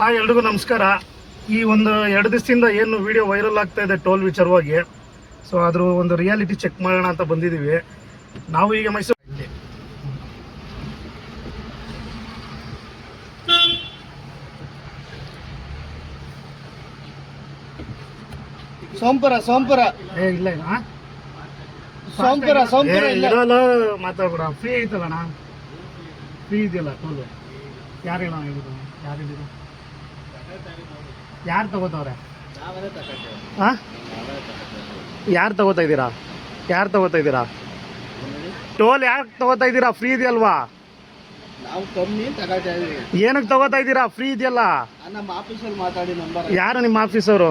Hi ಎಲ್ರಿಗೂ ನಮಸ್ಕಾರ. ಈ ಒಂದು 2 ದಿವಸದಿಂದ ಏನು ವಿಡಿಯೋ ವೈರಲ್ ಆಗ್ತಾ ಇದೆ ಟೋಲ್ ವಿಚಾರವಾಗಿ, ಸೊ ಅದ್ರ ಒಂದು ರಿಯಾಲಿಟಿ ಚೆಕ್ ಮಾಡೋಣ ಅಂತ ಬಂದಿದ್ದೀವಿ. ನಾವು ಈಗ ಮೈಸೂರು ಸೋಂಪುರ ಇಲ್ಲ ಇರಲ್ಲ. ಮಾತಾಡ್ಬೇಡ. ಫ್ರೀ ಐತಲ್ಲಣ್ಣ, ಫ್ರೀ ಇದೆಯಲ್ಲ ಟೋಲು. ಯಾರಿಲ್ಲ ಯಾರಿದ್ದೀರ, ಯಾರು ತಗೋತವ್ರೆ? ಹಾಂ, ಯಾರು ತಗೋತಾ ಇದ್ದೀರಾ? ಟೋಲ್ ಯಾರು ತಗೋತಾ ಇದ್ದೀರಾ? ಫ್ರೀ ಇದೆಯಲ್ವಾ? ನಾವು ಕಮ್ಮಿ ತಗೋತಾ ಇದೀವಿ. ಏನಕ್ಕೆ ತಗೋತಾ ಇದ್ದೀರಾ? ಫ್ರೀ ಇದೆಯಲ್ಲ. ನಮ್ಮ ಆಫೀಸಲ್ಲಿ ಮಾತಾಡಿ ನಂಬರ್. ಯಾರು ನಿಮ್ಮ ಆಫೀಸವರು?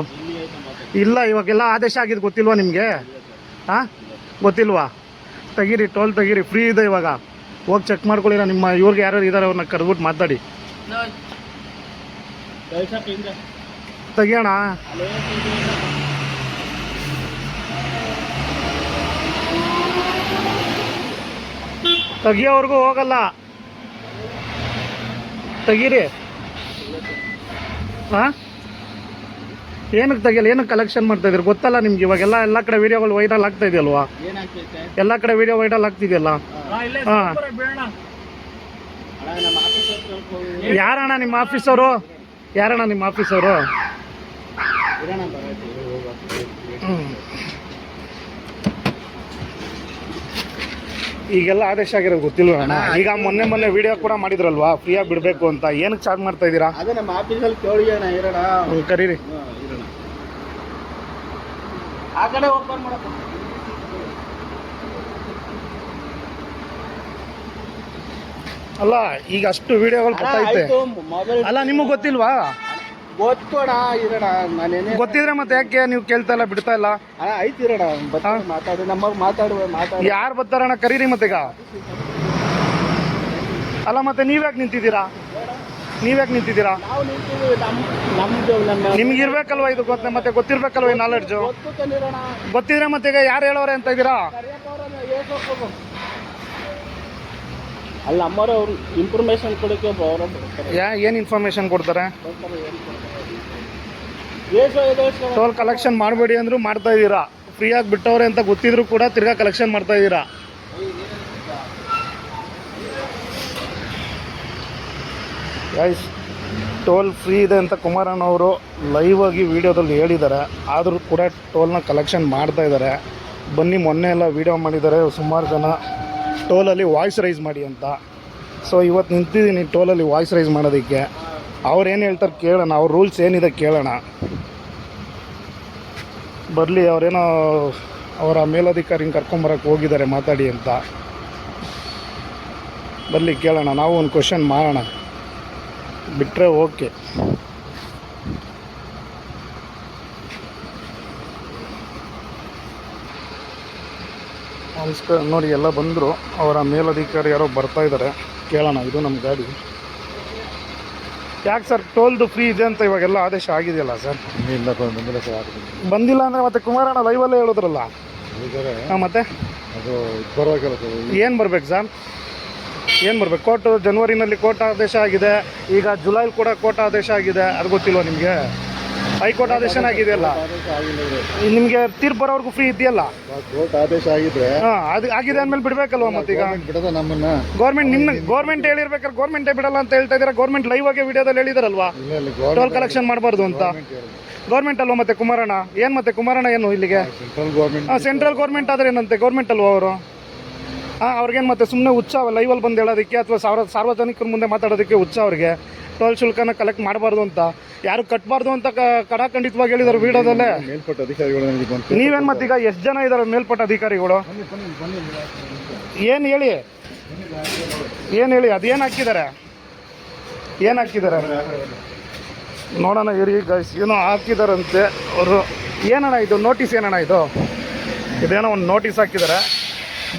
ಇಲ್ಲ, ಇವಾಗೆಲ್ಲ ಆದೇಶ ಆಗಿದ್ದು ಗೊತ್ತಿಲ್ವಾ ನಿಮಗೆ? ಹಾಂ, ಗೊತ್ತಿಲ್ವಾ? ತೆಗೀರಿ, ಟೋಲ್ ತೆಗೀರಿ, ಫ್ರೀ ಇದೆ ಇವಾಗ. ಹೋಗಿ ಚೆಕ್ ಮಾಡ್ಕೊಳ್ಳಿರ. ನಿಮ್ಮ ಇವ್ರಿಗೆ ಯಾರು ಇದ್ದಾರೆ ಅವ್ರನ್ನ ಕರೆದ್ಬಿಟ್ಟು ಮಾತಾಡಿ. ತೆಗಿಯೋಣ. ತೆಗಿಯೋವರೆಗೂ ಹೋಗಲ್ಲ. ತೆಗೀರಿ. ಹಾಂ, ಏನಕ್ಕೆ ತೆಗಿಯಲ್ಲ? ಏನಕ್ಕೆ ಕಲೆಕ್ಷನ್ ಮಾಡ್ತಾ ಇದ್ದೀರಿ ಗೊತ್ತಲ್ಲ ನಿಮ್ಗೆ? ಇವಾಗೆಲ್ಲ ಎಲ್ಲ ಕಡೆ ವಿಡಿಯೋಗಳು ವೈರಲ್ ಆಗ್ತಾ ಇದೆಯಲ್ವಾ? ಎಲ್ಲ ಕಡೆ ವಿಡಿಯೋ ವೈರಲ್ ಆಗ್ತಿದೆಯಲ್ಲ. ಹಾಂ, ಯಾರಣ್ಣ ನಿಮ್ಮ ಆಫೀಸವರು? ಈಗೆಲ್ಲ ಆದೇಶ ಆಗಿರೋದು ಗೊತ್ತಿಲ್ವ ಅಣ್ಣ? ಈಗ ಮೊನ್ನೆ ವಿಡಿಯೋ ಕೂಡ ಮಾಡಿದ್ರಲ್ವಾ ಫ್ರೀಯಾಗಿ ಬಿಡಬೇಕು ಅಂತ. ಏನಕ್ಕೆ ಚಾರ್ಜ್ ಮಾಡ್ತಾ ಇದ್ದೀರಾ? ಅದೇ ನಮ್ಮ ಆಫೀಸಲ್ಲಿ ಕೇಳಿಯೋಣ. ಇರೋಣ, ಕರೀರಿ. ಆ ಕಡೆ ಓಪನ್ ಮಾಡಪ್ಪ. ಅಲ್ಲ, ಈಗ ಅಷ್ಟು ವಿಡಿಯೋಗಳು ಗೊತ್ತೈತೆ ಅಲ್ಲ, ನಿಮಗೆ ಗೊತ್ತಿಲ್ವಾ? ಗೊತ್ತೋಣ, ಇರೋಣ. ನಾನೇನೇ ಗೊತ್ತಿದ್ರೆ ಮತ್ತೆ ಯಾಕೆ ನೀವು ಕೇಳ್ತಾ ಇಲ್ಲ, ಬಿಡ್ತಾ ಇಲ್ಲ? ಆಯ್ತು, ಇರೋಣ. ಮಾತಾಡಿ, ನಮಗೆ ಮಾತಾಡಿ. ಯಾರು ಬರ್ತಾರಣ್ಣ? ಕರೀರಿ ಮತ್ತೀಗ. ಅಲ್ಲ, ಮತ್ತೆ ನೀವ್ಯಾಕೆ ನಿಂತಿದ್ದೀರಾ? ನಾವು ನಿಂತಿದ್ದೀವಿ. ನಮ್ದು ನಿಮ್ಗೆ ಇರ್ಬೇಕಲ್ವಾ ಇದು? ಮತ್ತೆ ಗೊತ್ತಿರ್ಬೇಕಲ್ವಾ ಈ ನಾಲೆಡ್ಜು? ಗೊತ್ತಿದ್ರೆ ಮತ್ತೆ ಈಗ ಯಾರು ಹೇಳೋರೆ ಅಂತ ಇದ್ದೀರಾ? ಅಲ್ಲ, ಅಮ್ಮರು ಅವ್ರು ಇನ್ಫಾರ್ಮೇಶನ್ ಕೊಡೋಕ್ಕೆ ಏನು ಇನ್ಫಾರ್ಮೇಶನ್ ಕೊಡ್ತಾರೆ? ಟೋಲ್ ಕಲೆಕ್ಷನ್ ಮಾಡಬೇಡಿ ಅಂದ್ರು ಮಾಡ್ತಾ ಇದ್ದೀರಾ. ಫ್ರೀಯಾಗಿ ಬಿಟ್ಟವ್ರೆ ಅಂತ ಗೊತ್ತಿದ್ರು ಕೂಡ ತಿರ್ಗಾ ಕಲೆಕ್ಷನ್ ಮಾಡ್ತಾ ಇದ್ದೀರಾ. ಗೈಸ್, ಟೋಲ್ ಫ್ರೀ ಇದೆ ಅಂತ ಕುಮಾರಣ್ಣವರು ಲೈವ್ ಆಗಿ ವಿಡಿಯೋದಲ್ಲಿ ಹೇಳಿದ್ದಾರೆ. ಆದರೂ ಕೂಡ ಟೋಲ್ನ ಕಲೆಕ್ಷನ್ ಮಾಡ್ತಾ ಇದ್ದಾರೆ. ಬನ್ನಿ, ಮೊನ್ನೆ ಎಲ್ಲ ವಿಡಿಯೋ ಮಾಡಿದ್ದಾರೆ ಸುಮಾರು ಜನ ಟೋಲಲ್ಲಿ ವಾಯ್ಸ್ ರೈಸ್ ಮಾಡಿ ಅಂತ. ಸೊ ಇವತ್ತು ನಿಂತಿದ್ದೀನಿ ಟೋಲಲ್ಲಿ ವಾಯ್ಸ್ ರೈಸ್ ಮಾಡೋದಕ್ಕೆ. ಅವ್ರು ಏನು ಹೇಳ್ತಾರೆ ಕೇಳೋಣ, ಅವ್ರ ರೂಲ್ಸ್ ಏನಿದೆ ಕೇಳೋಣ. ಬರಲಿ, ಅವರೇನೋ ಅವರ ಮೇಲಧಿಕಾರಿನ ಕರ್ಕೊಂಬರಕ್ಕೆ ಹೋಗಿದ್ದಾರೆ ಮಾತಾಡಿ ಅಂತ. ಬರಲಿ, ಕೇಳೋಣ. ನಾವು ಒಂದು ಕ್ವಶನ್ ಮಾಡೋಣ, ಬಿಟ್ಟರೆ ಓಕೆ. ನಮಸ್ಕಾರ. ನೋಡಿ, ಎಲ್ಲ ಬಂದರು. ಅವರ ಮೇಲಧಿಕಾರಿ ಯಾರೋ ಬರ್ತಾ ಇದ್ದಾರೆ, ಕೇಳೋಣ. ಇದು ನಮ್ಮ ಗಾಡಿ. ಯಾಕೆ ಸರ್ ಟೋಲ್ದು ಫ್ರೀ ಇದೆ ಅಂತ ಇವಾಗೆಲ್ಲ ಆದೇಶ ಆಗಿದೆಯಲ್ಲ ಸರ್? ಇಲ್ಲ, ಬಂದಿಲ್ಲ ಅಂದರೆ ಮತ್ತೆ ಕುಮಾರಣ್ಣ ಲೈವಲ್ಲೇ ಹೇಳಿದ್ರಲ್ಲ. ಹಾಂ, ಮತ್ತೆ ಅದು ಬರಬೇಕಲ್ಲ. ಏನು ಬರ್ಬೇಕು ಸರ್? ಏನು ಬರ್ಬೇಕು? ಜನವರಿನಲ್ಲಿ ಕೋರ್ಟ್ ಆದೇಶ ಆಗಿದೆ. ಈಗ ಜುಲೈಲಿ ಕೂಡ ಕೋರ್ಟ್ ಆದೇಶ ಆಗಿದೆ. ಅದು ಗೊತ್ತಿಲ್ವ ನಿಮಗೆ? ಹೈಕೋರ್ಟ್ ಆದೇಶನ ಆಗಿದೆಯಲ್ಲ. ನಿಮಗೆ ತೀರ್ಪು ಬರೋವರೆಗೂ ಫ್ರೀ ಇದೆಯಲ್ಲ. ಕೋರ್ಟ್ ಆದೇಶ ಆಗಿದೆ. ಹಾಂ, ಅದು ಆಗಿದೆ ಅಂದಮೇಲೆ ಬಿಡಬೇಕಲ್ವ? ಮತ್ತೀಗ ಗೌರ್ಮೆಂಟ್ ಹೇಳಿರ್ಬೇಕಾದ್ರೆ ಗೌರ್ಮೆಂಟೇ ಬಿಡಲ್ಲ ಅಂತ ಹೇಳ್ತಾ ಇದ್ದಾರೆ. ಗೌರ್ಮೆಂಟ್ ಲೈವ್ ಆಗಿ ವಿಡಿಯೋದಲ್ಲಿ ಹೇಳಿದಾರಲ್ವಾ ಟೋಲ್ ಕಲೆಕ್ಷನ್ ಮಾಡಬಾರ್ದು ಅಂತ. ಗೌರ್ಮೆಂಟ್ ಅಲ್ವಾ ಮತ್ತೆ ಕುಮಾರಣ್ಣ? ಏನು ಮತ್ತೆ ಕುಮಾರಣ್ಣ ಏನು ಇಲ್ಲಿಗೆ? ಸೆಂಟ್ರಲ್ ಗೌರ್ಮೆಂಟ್ ಆದರೆ ಏನಂತೆ? ಗೌರ್ಮೆಂಟ್ ಅಲ್ವಾ ಅವರು? ಹಾಂ, ಅವ್ರಿಗೇನು ಮತ್ತೆ ಸುಮ್ಮನೆ ಹುಚ್ಚ ಲೈವಲ್ಲಿ ಬಂದು ಹೇಳೋದಕ್ಕೆ ಅಥವಾ ಸಾರ್ವಜನಿಕರ ಮುಂದೆ ಮಾತಾಡೋದಕ್ಕೆ ಹುಚ್ಚ ಅವ್ರಿಗೆ? ಟೋಲ್ ಶುಲ್ಕನ ಕಲೆಕ್ಟ್ ಮಾಡಬಾರ್ದು ಅಂತ, ಯಾರು ಕಟ್ಟಬಾರ್ದು ಅಂತ ಕಡಾಖಂಡಿತವಾಗಿ ಹೇಳಿದ್ದಾರೆ ವಿಡಿಯೋದಲ್ಲೇ. ಮೇಲ್ಪಟ್ಟ ಅಧಿಕಾರಿಗಳು ನೀವೇನು ಮತ್ತೀಗ ಎಷ್ಟು ಜನ ಇದ್ದಾರೆ ಮೇಲ್ಪಟ್ಟ ಅಧಿಕಾರಿಗಳು? ಏನು ಹೇಳಿ, ಅದೇನು ಹಾಕಿದ್ದಾರೆ? ನೋಡೋಣ ಇರಿ ಗೈಸ್. ಏನೋ ಹಾಕಿದಾರಂತೆ ಅವರು. ಏನಣ್ಣ ಇದು ನೋಟಿಸ್? ಏನಣ್ಣ ಇದೇನೋ ಒಂದು ನೋಟಿಸ್ ಹಾಕಿದ್ದಾರೆ.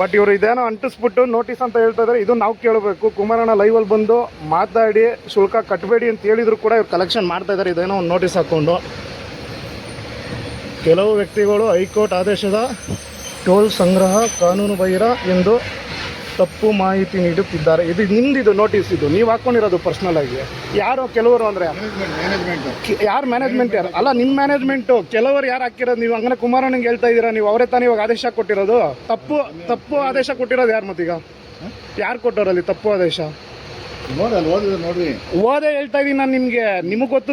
ಬಟ್ ಇವರು ಇದೇನೋ ಅಂಟಿಸ್ಬಿಟ್ಟು ನೋಟಿಸ್ ಅಂತ ಹೇಳ್ತಾ ಇದ್ದಾರೆ. ಇದು ನಾವು ಕೇಳಬೇಕು. ಕುಮಾರಣ್ಣ ಲೈವಲ್ಲಿ ಬಂದು ಮಾತಾಡಿ ಶುಲ್ಕ ಕಟ್ಟಬೇಡಿ ಅಂತ ಹೇಳಿದ್ರು ಕೂಡ ಇವ್ರು ಕಲೆಕ್ಷನ್ ಮಾಡ್ತಾ ಇದ್ದಾರೆ. ಇದೇನೋ ಒಂದು ನೋಟಿಸ್ ಹಾಕ್ಕೊಂಡು. ಕೆಲವು ವ್ಯಕ್ತಿಗಳು ಹೈಕೋರ್ಟ್ ಆದೇಶದ ಟೋಲ್ ಸಂಗ್ರಹ ಕಾನೂನು ಬಾಹಿರ ಎಂದು ತಪ್ಪು ಮಾಹಿತಿ ನೀಡುತ್ತಿದ್ದಾರೆ. ಇದು ನಿಮ್ದಿದು ನೋಟಿಸ್, ಇದು ನೀವು ಹಾಕ್ಕೊಂಡಿರೋದು ಪರ್ಸ್ನಲ್ ಆಗಿ. ಯಾರೋ ಕೆಲವರು ಅಂದರೆ ಯಾರು ಮ್ಯಾನೇಜ್ಮೆಂಟ್ ಯಾರು ಅಲ್ಲ, ನಿಮ್ಮ ಮ್ಯಾನೇಜ್ಮೆಂಟು ಕೆಲವರು ಯಾರು ಹಾಕಿರೋದು. ನೀವು ಹಂಗನೆ ಕುಮಾರಣ್ಣಂಗೆ ಹೇಳ್ತಾ ಇದ್ದೀರಾ, ನೀವು ಅವರೇ ತಾನೇ ಇವಾಗ ಆದೇಶ ಕೊಟ್ಟಿರೋದು. ತಪ್ಪು ಆದೇಶ ಕೊಟ್ಟಿರೋದು ಯಾರು ಮತ್ತೀಗ? ಯಾರು ಕೊಟ್ಟೋರಲ್ಲಿ ತಪ್ಪು ಆದೇಶ? ನೋಡ್ರಿ ಓದೇ ಹೇಳ್ತಾ ಇದೀನಿ ನಾನು ನಿಮಗೆ. ನಿಮಗೆ ಗೊತ್ತು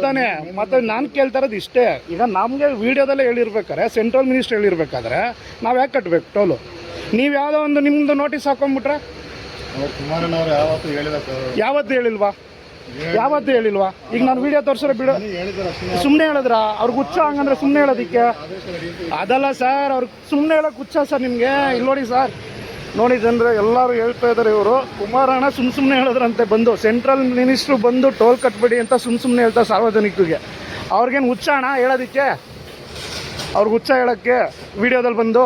ತಾನೆ. ಮತ್ತೆ ನಾನು ಕೇಳ್ತಾ ಇರೋದು ಇಷ್ಟೇ. ಈಗ ನಮಗೆ ವಿಡಿಯೋದಲ್ಲೇ ಹೇಳಿರ್ಬೇಕಾದ್ರೆ, ಸೆಂಟ್ರಲ್ ಮಿನಿಸ್ಟರ್ ಹೇಳಿರ್ಬೇಕಾದ್ರೆ ನಾವು ಯಾಕೆ ಕಟ್ಟಬೇಕು ಟೋಲು? ನೀವು ಯಾವುದೋ ಒಂದು ನಿಮ್ಮದು ನೋಟಿಸ್ ಹಾಕೊಂಡ್ಬಿಟ್ರೆ ಕುಮಾರಣ್ಣವ್ರು ಯಾವತ್ತು ಹೇಳಿಲ್ವಾ? ಈಗ ನಾನು ವಿಡಿಯೋ ತೋರಿಸಿದ್ರೆ ಬಿಡು, ಸುಮ್ಮನೆ ಹೇಳಿದ್ರ? ಅವ್ರಿಗೆ ಹುಚ್ಚ ಹಂಗಂದ್ರೆ ಸುಮ್ಮನೆ ಹೇಳೋದಿಕ್ಕೆ ಅದಲ್ಲ ಸರ್, ಅವ್ರಿಗೆ ಸುಮ್ಮನೆ ಹೇಳೋಕೆ ಹುಚ್ಚ ಸರ್ ನಿಮಗೆ. ಇಲ್ಲಿ ನೋಡಿ ಸರ್, ನೋಡಿ ಜನರು ಎಲ್ಲರೂ ಹೇಳ್ತಾ ಇದ್ದಾರೆ, ಇವರು ಕುಮಾರಣ್ಣ ಸುಮ್ಮನೆ ಹೇಳಿದ್ರಂತೆ ಬಂದು, ಸೆಂಟ್ರಲ್ ಮಿನಿಸ್ಟ್ರು ಬಂದು ಟೋಲ್ ಕಟ್ಬೇಡಿ ಅಂತ ಸುಮ್ಮನೆ ಹೇಳ್ತಾರೆ ಸಾರ್ವಜನಿಕರಿಗೆ. ಅವ್ರಿಗೇನು ಹುಚ್ಚ ಅಣ್ಣ ಹೇಳೋದಕ್ಕೆ? ಅವ್ರಿಗೆ ಹುಚ್ಚ ಹೇಳೋಕ್ಕೆ ವಿಡಿಯೋದಲ್ಲಿ ಬಂದು?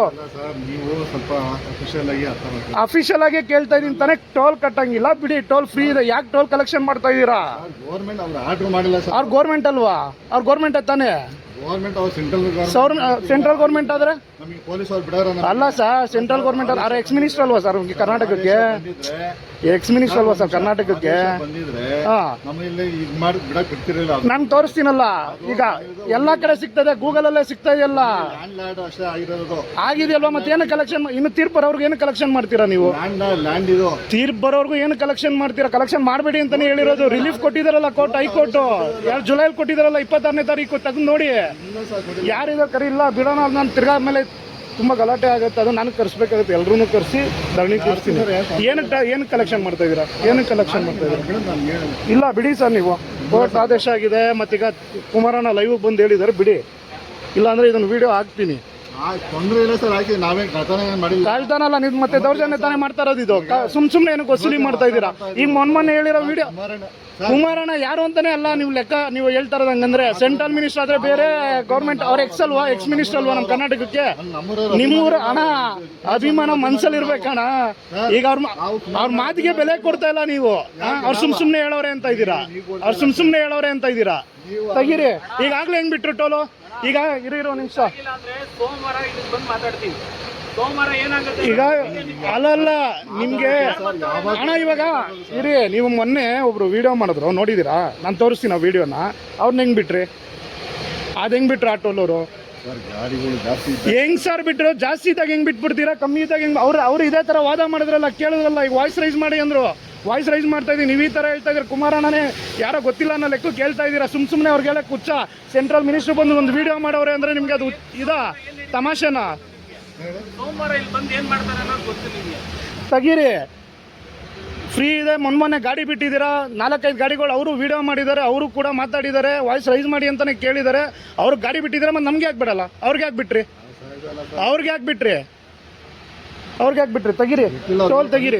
ನೀವು ಸ್ವಲ್ಪ ಅಫಿಷಿಯಲ್ ಆಗಿ ಕೇಳ್ತಾ ಇದೀನಿ ತಾನೇ. ಟೋಲ್ ಕಟ್ಟಂಗಿಲ್ಲ ಬಿಡಿ, ಟೋಲ್ ಫ್ರೀ ಇದೆ, ಯಾಕೆ ಟೋಲ್ ಕಲೆಕ್ಷನ್ ಮಾಡ್ತಾ ಇದ್ದೀರಾ? ಗೌರ್ಮೆಂಟ್ ಅವ್ರು ಆರ್ಡರ್ ಮಾಡಿಲ್ಲ ಸರ್. ಅವ್ರು ಗೌರ್ಮೆಂಟ್ ಅಲ್ವಾ? ಅವ್ರು ಗೌರ್ಮೆಂಟ್ ತಾನೇ. ಗೌರ್ಮೆಂಟ್ ಅವ್ರು ಸೆಂಟ್ರಲ್ ಗೌರ್ಮೆಂಟ್ ಆದ್ರೆ ನಮಗೆ ಪೊಲೀಸ್ ಅವ್ರು ಬಿಡೋರ ಅಲ್ಲ ಸರ್, ಸೆಂಟ್ರಲ್ ಗೌರ್ಮೆಂಟ್ ಅವ್ರು ಎಕ್ಸ್ ಮಿನಿಸ್ಟರ್ ಅಲ್ವಾ ಸರ್ ಕರ್ನಾಟಕಕ್ಕೆ? ಎಕ್ಸ್ ಮಿನಿಸ್ಟರ್ ಅಲ್ವಾ ಸರ್ ಕರ್ನಾಟಕಕ್ಕೆ? ನಾನು ತೋರಿಸ್ತೀನಲ್ಲ, ಈಗ ಎಲ್ಲ ಕಡೆ ಸಿಗ್ತದೆ, ಗೂಗಲ್ ಅಲ್ಲೇ ಸಿಗ್ತಾ ಇದೆಯಲ್ಲ. ಆಗಿದೆಯಲ್ವಾ? ಮತ್ತೆ ಏನು ಕಲೆಕ್ಷನ್? ಇನ್ನು ತೀರ್ಪು ಬರೋರ್ಗು ಏನು ಕಲೆಕ್ಷನ್ ಮಾಡ್ತೀರಾ ನೀವು? ತೀರ್ಪು ಬರೋರ್ಗು ಏನು ಕಲೆಕ್ಷನ್ ಮಾಡ್ತೀರಾ? ಕಲೆಕ್ಷನ್ ಮಾಡಬೇಡಿ ಅಂತಾನೆ ಹೇಳಿರೋದು. ರಿಲೀಫ್ ಕೊಟ್ಟಿದಾರಲ್ಲ ಕೋರ್ಟ್, ಹೈಕೋರ್ಟ್ 2 ಜುಲೈಲಿ ಕೊಟ್ಟಿದಾರಲ್ಲ, 26ನೇ ತಾರೀಕು. ತೆಗೆದು ನೋಡಿ ಯಾರಿದೆ ಕರಿ. ಇಲ್ಲ ಬಿಡೋಣ, ನಾನು ತಿರ್ಗಾ ಮೇಲೆ ತುಂಬ ಗಲಾಟೆ ಆಗುತ್ತೆ, ಅದು ನಾನು ಕರೆಸ್ಬೇಕಾಗುತ್ತೆ. ಎಲ್ಲರೂ ಕರೆಸಿ ಧರಣಿ ಕೂರಿಸ್ತೀನಿ. ಏನು ಕಲೆಕ್ಷನ್ ಮಾಡ್ತಾ ಇದ್ದೀರಾ? ಇಲ್ಲ ಬಿಡಿ ಸರ್, ನೀವು ಕೋರ್ಟ್ ಆದೇಶ ಆಗಿದೆ. ಮತ್ತೀಗ ಕುಮಾರಣ್ಣ ಲೈವ್ ಬಂದು ಹೇಳಿದ್ದಾರೆ ಬಿಡಿ, ಇಲ್ಲಾಂದ್ರೆ ಇದನ್ನು ವಿಡಿಯೋ ಹಾಕ್ತೀನಿ. ತೊಂದರೆ ಇಲ್ಲ ಸರ್, ಹಾಕಿ ನಾವೇನು ಕಳ್ತಾನಲ್ಲ ನೀವು, ಮತ್ತೆ ದೌರ್ಜನ್ಯ ತಾನೇ ಮಾಡ್ತಾ ಇರೋದು. ಇದು ಸುಮ್ಮನೆ ಏನಕ್ಕೆ ವಸೂಲಿ ಮಾಡ್ತಾ ಇದ್ದೀರಾ? ಈಗ ಮೊನ್ನೆ ಹೇಳಿರೋ ವಿಡಿಯೋ ಕುಮಾರಣ್ಣ ಯಾರು ಅಂತಾನೆ ಅಲ್ಲ ನೀವು ಲೆಕ್ಕ. ನೀವು ಹೇಳ್ತಾ ಇರೋದು ಹಂಗಂದ್ರೆ ಸೆಂಟ್ರಲ್ ಮಿನಿಸ್ಟರ್ ಆದ್ರೆ ಬೇರೆ, ಗೌರ್ಮೆಂಟ್ ಅವ್ರ ಎಕ್ಸ್ ಮಿನಿಸ್ಟರ್ ಅಲ್ವಾ ನಮ್ಮ ಕರ್ನಾಟಕಕ್ಕೆ? ನಿಮ್ಮೂರ ಅಣ್ಣ ಅಭಿಮಾನ ಮನ್ಸಲ್ಲಿ ಇರ್ಬೇಕಣ್ಣ. ಈಗ ಅವ್ರ ಮಾತಿಗೆ ಬೆಲೆ ಕೊಡ್ತಾ ಇಲ್ಲ ನೀವು. ಅವ್ರು ಸುಮ್ಮನೆ ಹೇಳೋರೆ ಅಂತ ಇದ್ದೀರಾ. ತೆಗೀರಿ. ಈಗಾಗಲೇ ಹೆಂಗ್ ಬಿಟ್ರು ಟೋಲು? ಈಗ ಇರೋ ನಿಮಿಷ, ಈಗ ಅಲ್ಲಲ್ಲ ನಿಮ್ಗೆ ಅಣ್ಣ, ಇವಾಗ ಇರಿ. ನೀವು ಮೊನ್ನೆ ಒಬ್ರು ವಿಡಿಯೋ ಮಾಡಿದ್ರು, ನೋಡಿದೀರಾ? ನಾನು ತೋರಿಸ್ತೀನಿ ಆ ವಿಡಿಯೋನ. ಅವ್ರನ್ನ ಹೆಂಗ್ ಬಿಟ್ರಿ? ಹೆಂಗ್ ಬಿಟ್ರು ಆಟೋಲವರು? ಹೆಂಗ್ ಸರ್ ಬಿಟ್ರು? ಜಾಸ್ತಿ ಇದ್ದಾಗ ಹೆಂಗ್ ಬಿಟ್ಬಿಡ್ತೀರಾ? ಕಮ್ಮಿ ಇದ್ದಾಗ ಹೆಂಗ್? ಅವ್ರು ಇದೇ ತರ ವಾದ ಮಾಡಿದ್ರಲ್ಲ, ಕೇಳಿದ್ರಲ್ಲ. ಈಗ ವಾಯ್ಸ್ ರೈಸ್ ಮಾಡಿ ಅಂದ್ರು, ವಾಯ್ಸ್ ರೈಸ್ ಮಾಡ್ತಾ ಇದೀನಿ. ನೀವು ಈ ಥರ ಹೇಳ್ತಾ ಇದ್ದೀರಾ. ಕುಮಾರಣ್ಣನೇ ಯಾರೋ ಗೊತ್ತಿಲ್ಲ ಅನ್ನೋ ಲೆಕ್ಕ ಕೇಳ್ತಾ ಇದ್ದೀರಾ. ಸುಮ್ಮನೆ ಅವ್ರಿಗೆ ಹೇಳಕ್ಕೆ ಹುಚ್ಚ? ಸೆಂಟ್ರಲ್ ಮಿನಿಸ್ಟರ್ ಬಂದು ಒಂದು ವಿಡಿಯೋ ಮಾಡೋರೆ ಅಂದರೆ ನಿಮ್ಗೆ ಅದು ತಮಾಷೆನಾ? ತೆಗೀರಿ. ಫ್ರೀ ಇದೆ. ಮೊನ್ನೆ ಗಾಡಿ ಬಿಟ್ಟಿದ್ದೀರಾ, 4-5 ಗಾಡಿಗಳು ಅವರು ವಿಡಿಯೋ ಮಾಡಿದ್ದಾರೆ, ಅವರು ಕೂಡ ಮಾತಾಡಿದ್ದಾರೆ, ವಾಯ್ಸ್ ರೈಸ್ ಮಾಡಿ ಅಂತಾನೆ ಕೇಳಿದ್ದಾರೆ. ಅವ್ರಿಗೆ ಗಾಡಿ ಬಿಟ್ಟಿದ್ದೀರಾ, ಮತ್ತೆ ನಮ್ಗೆ ಯಾಕೆ ಬಿಡಲ್ಲ? ಅವ್ರಿಗೆ ಯಾಕೆ ಬಿಟ್ರಿ? ತೆಗೀರಿ, ಟೋಲ್ ತೆಗೀರಿ.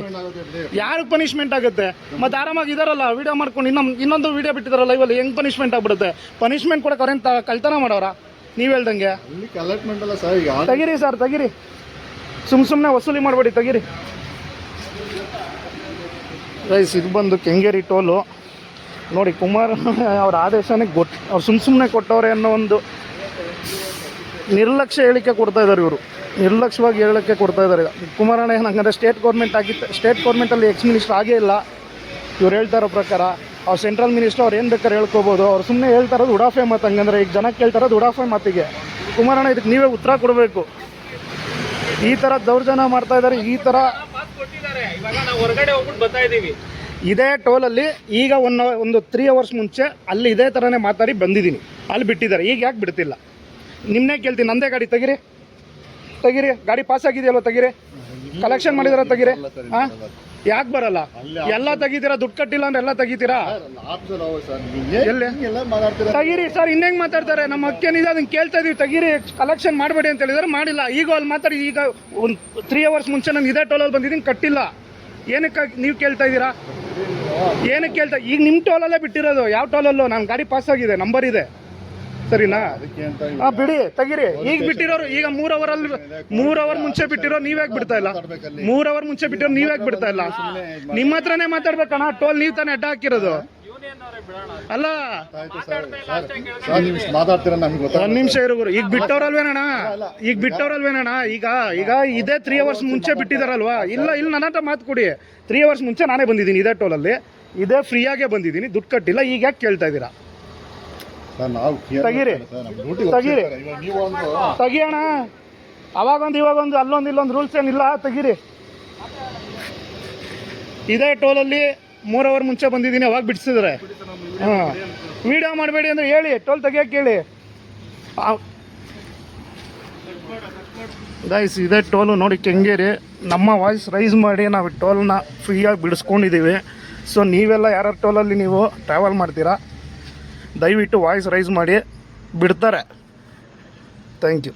ಯಾರಿಗೆ ಪನಿಷ್ಮೆಂಟ್ ಆಗುತ್ತೆ? ಮತ್ತೆ ಆರಾಮಾಗಿ ಇದಾರಲ್ಲ, ವಿಡಿಯೋ ಮಾಡ್ಕೊಂಡು ಇನ್ನೊಂದು ವಿಡಿಯೋ ಬಿಟ್ಟಿದಾರಲ್ಲ ಲೈವಲ್ಲಿ. ಹೆಂಗ್ ಪನಿಷ್ಮೆಂಟ್ ಆಗ್ಬಿಡುತ್ತೆ? ಪನಿಷ್ಮೆಂಟ್ ಕೊಡಕ್ಕೆ ಅವ್ರೇನು ಕಳ್ತನ ಮಾಡೋರ? ನೀವು ಹೇಳ್ದಂಗೆ ತೆಗೀರಿ ಸರ್, ತೆಗೀರಿ. ಸುಮ್ಮನೆ ವಸೂಲಿ ಮಾಡಬೇಡಿ, ತೆಗೀರಿ. ರೈಸ್ ಇದು ಬಂದು ಕೆಂಗೇರಿ ಟೋಲು. ನೋಡಿ, ಕುಮಾರಣ್ಣ ಅವ್ರ ಆದೇಶನೇ ಅವ್ರು ಸುಮ್ಮನೆ ಕೊಟ್ಟವ್ರೆ ಅನ್ನೋ ಒಂದು ನಿರ್ಲಕ್ಷ್ಯ ಹೇಳಿಕೆ ಕೊಡ್ತಾ ಇದ್ದಾರೆ ಇವರು. ನಿರ್ಲಕ್ಷ್ಯವಾಗಿ ಹೇಳಿಕೆ ಕೊಡ್ತಾ ಇದ್ದಾರೆ. ಕುಮಾರಣ್ಣ ಏನಂಗಂದ್ರೆ ಸ್ಟೇಟ್ ಗೌರ್ಮೆಂಟಲ್ಲಿ ಎಕ್ಸ್ ಮಿನಿಸ್ಟರ್ ಆಗೇ ಇಲ್ಲ. ಇವ್ರು ಹೇಳ್ತಾ ಇರೋ ಪ್ರಕಾರ ಅವ್ರು ಸೆಂಟ್ರಲ್ ಮಿನಿಸ್ಟರ್ ಅವ್ರು ಏನು ಬೇಕಾದ್ರೆ ಹೇಳ್ಕೋಬೋದು. ಅವ್ರು ಸುಮ್ಮನೆ ಹೇಳ್ತಾ ಇರೋದು ಉಡಾಫೆ ಮಾತು. ಹಂಗಂದ್ರೆ ಈಗ ಜನ ಕೇಳ್ತಾ ಇರೋದು ಉಡಾಫೆ ಮಾತಿಗೆ. ಕುಮಾರಣ್ಣ ಇದಕ್ಕೆ ನೀವೇ ಉತ್ತರ ಕೊಡಬೇಕು. ಈ ಥರ ದೌರ್ಜನ್ಯ ಮಾಡ್ತಾ ಇದ್ದಾರೆ. ಈ ಥರ ಇದೇ ಟೋಲಲ್ಲಿ ಈಗ ಒಂದು 3 ಅವರ್ಸ್ ಮುಂಚೆ ಅಲ್ಲಿ ಇದೇ ಥರನೇ ಮಾತಾಡಿ ಬಂದಿದ್ದೀನಿ. ಅಲ್ಲಿ ಬಿಟ್ಟಿದ್ದಾರೆ. ಈಗ ಯಾಕೆ ಬಿಡ್ತಿಲ್ಲ? ನಿಮ್ಮನ್ನೇ ಕೇಳ್ತೀನಿ. ನಂದೇ ಗಾಡಿ ತೆಗೀರಿ. ಗಾಡಿ ಪಾಸ್ ಆಗಿದೆಯಲ್ವ? ತೆಗೀರಿ. ಕಲೆಕ್ಷನ್ ಮಾಡಿದಾರ? ತೆಗೀರಿ. ಹಾಂ, ಯಾಕೆ ಬರಲ್ಲ? ಎಲ್ಲ ತೆಗಿತೀರಾ? ದುಡ್ಡು ಕಟ್ಟಿಲ್ಲ ಅಂದ್ರೆ ಎಲ್ಲ ತೆಗಿತೀರಾ? ಎಲ್ಲಿ ತೆಗೀರಿ ಸರ್. ಇನ್ನೇಂಗೆ ಮಾತಾಡ್ತಾರೆ? ನಮ್ಮ ಹಕ್ಕೇನಿದೆ, ಅದನ್ನ ಕೇಳ್ತಾ ಇದೀವಿ. ತೆಗೀರಿ, ಕಲೆಕ್ಷನ್ ಮಾಡಬೇಡಿ ಅಂತ ಹೇಳಿದ್ರೆ ಮಾಡಿಲ್ಲ. ಈಗ ಅಲ್ಲಿ ಮಾತಾಡಿ. ಈಗ ಒಂದು 3 ಅವರ್ಸ್ ಮುಂಚೆ ನಾನು ಇದೇ ಟೋಲಲ್ಲಿ ಬಂದಿದ್ದೀನಿ, ಕಟ್ಟಿಲ್ಲ. ಏನಕ್ಕೆ ನೀವು ಕೇಳ್ತಾ ಇದ್ದೀರಾ? ಈಗ ನಿಮ್ಮ ಟೋಲಲ್ಲೇ ಬಿಟ್ಟಿರೋದು. ಯಾವ ಟೋಲಲ್ಲೂ ನಾನು ಗಾಡಿ ಪಾಸ್ ಆಗಿದೆ, ನಂಬರ್ ಇದೆ, ಸರಿನಾ? ಬಿಡಿ, ತೆಗೀರಿ. ಈಗ ಬಿಟ್ಟಿರೋರು ಈಗ 3 ಅವರ್ ಮುಂಚೆ ಬಿಟ್ಟಿರೋ ನೀವ್ಯಾಕೆ ಬಿಡ್ತಾ ಇಲ್ಲ? 3 ಅವರ್ ಮುಂಚೆ ಬಿಟ್ಟಿರೋ ನೀವ್ಯಾಕೆ ಬಿಡ್ತಾ ಇಲ್ಲ? ನಿಮ್ಮ ಹತ್ರನೇ ಮಾತಾಡ್ಬೇಕಣ್ಣ. ಟೋಲ್ ನೀವು ತಾನೇ ಅಡ್ಡ ಹಾಕಿರೋದು. ಅಲ್ಲ ಆಯ್ತು ಸರ್ ಸರ್ ನೀವು ಇಷ್ಟು ಮಾತಾಡ್ತೀರ ನಮ್ಗೆ ಒಂದ್ ಗೊತ್ತಾಗ ನಿಮಿಷ ಇರು ಗುರು. ಈಗ ಬಿಟ್ಟವ್ರಲ್ವೇನಣ್ಣ, ಈಗ ಬಿಟ್ಟವ್ರಲ್ವೇನಣ್ಣ, ಈಗ ಈಗ ಇದೇ 3 ಅವರ್ಸ್ ಮುಂಚೆ ಬಿಟ್ಟಿದಾರಲ್ವಾ? ಇಲ್ಲ ಇಲ್ಲಿ ನನ್ನ ಹತ್ರ ಮಾತು ಕೊಡಿ. 3 ಅವರ್ಸ್ ಮುಂಚೆ ನಾನೇ ಬಂದಿದ್ದೀನಿ ಇದೇ ಟೋಲಲ್ಲಿ, ಇದೇ ಫ್ರೀಯಾಗೇ ಬಂದಿದ್ದೀನಿ, ದುಡ್ಡು ಕಟ್ಟಿಲ್ಲ. ಈಗ ಯಾಕೆ ಕೇಳ್ತಾ ಇದ್ದೀರಾ? ಸರ್ ನಾವು ತೆಗೀರಿ. ತೆಗೀರಿ. ನೀವು ಒಂದು ತೆಗಿಯೋಣ. ಅವಾಗೊಂದು ಇವಾಗೊಂದು ಅಲ್ಲೊಂದು ಇಲ್ಲೊಂದು ರೂಲ್ಸ್ ಏನಿಲ್ಲ, ತೆಗೀರಿ. ಇದೇ ಟೋಲಲ್ಲಿ 3 ಅವರ್ ಮುಂಚೆ ಬಂದಿದ್ದೀನಿ, ಅವಾಗ ಬಿಡಿಸಿದ್ರೆ. ಹಾಂ, ವಿಡಿಯೋ ಮಾಡಬೇಡಿ ಅಂದರೆ ಹೇಳಿ, ಟೋಲ್ ತೆಗಿಯೋಕೆ ಹೇಳಿ. ಗೈಸ್ ಇದೇ ಟೋಲು ನೋಡಿ ಕೆಂಗೇರಿ. ನಮ್ಮ ವಾಯ್ಸ್ ರೈಸ್ ಮಾಡಿ ನಾವು ಟೋಲ್ನ ಫ್ರೀಯಾಗಿ ಬಿಡಿಸ್ಕೊಂಡಿದ್ದೀವಿ. ಸೊ ನೀವೆಲ್ಲ ಯಾರ್ಯಾರು ಟೋಲಲ್ಲಿ ನೀವು ಟ್ರಾವೆಲ್ ಮಾಡ್ತೀರಾ, ದಯವಿಟ್ಟು ವಾಯ್ಸ್ ರೈಸ್ ಮಾಡಿ, ಬಿಡ್ತಾರೆ. Thank you.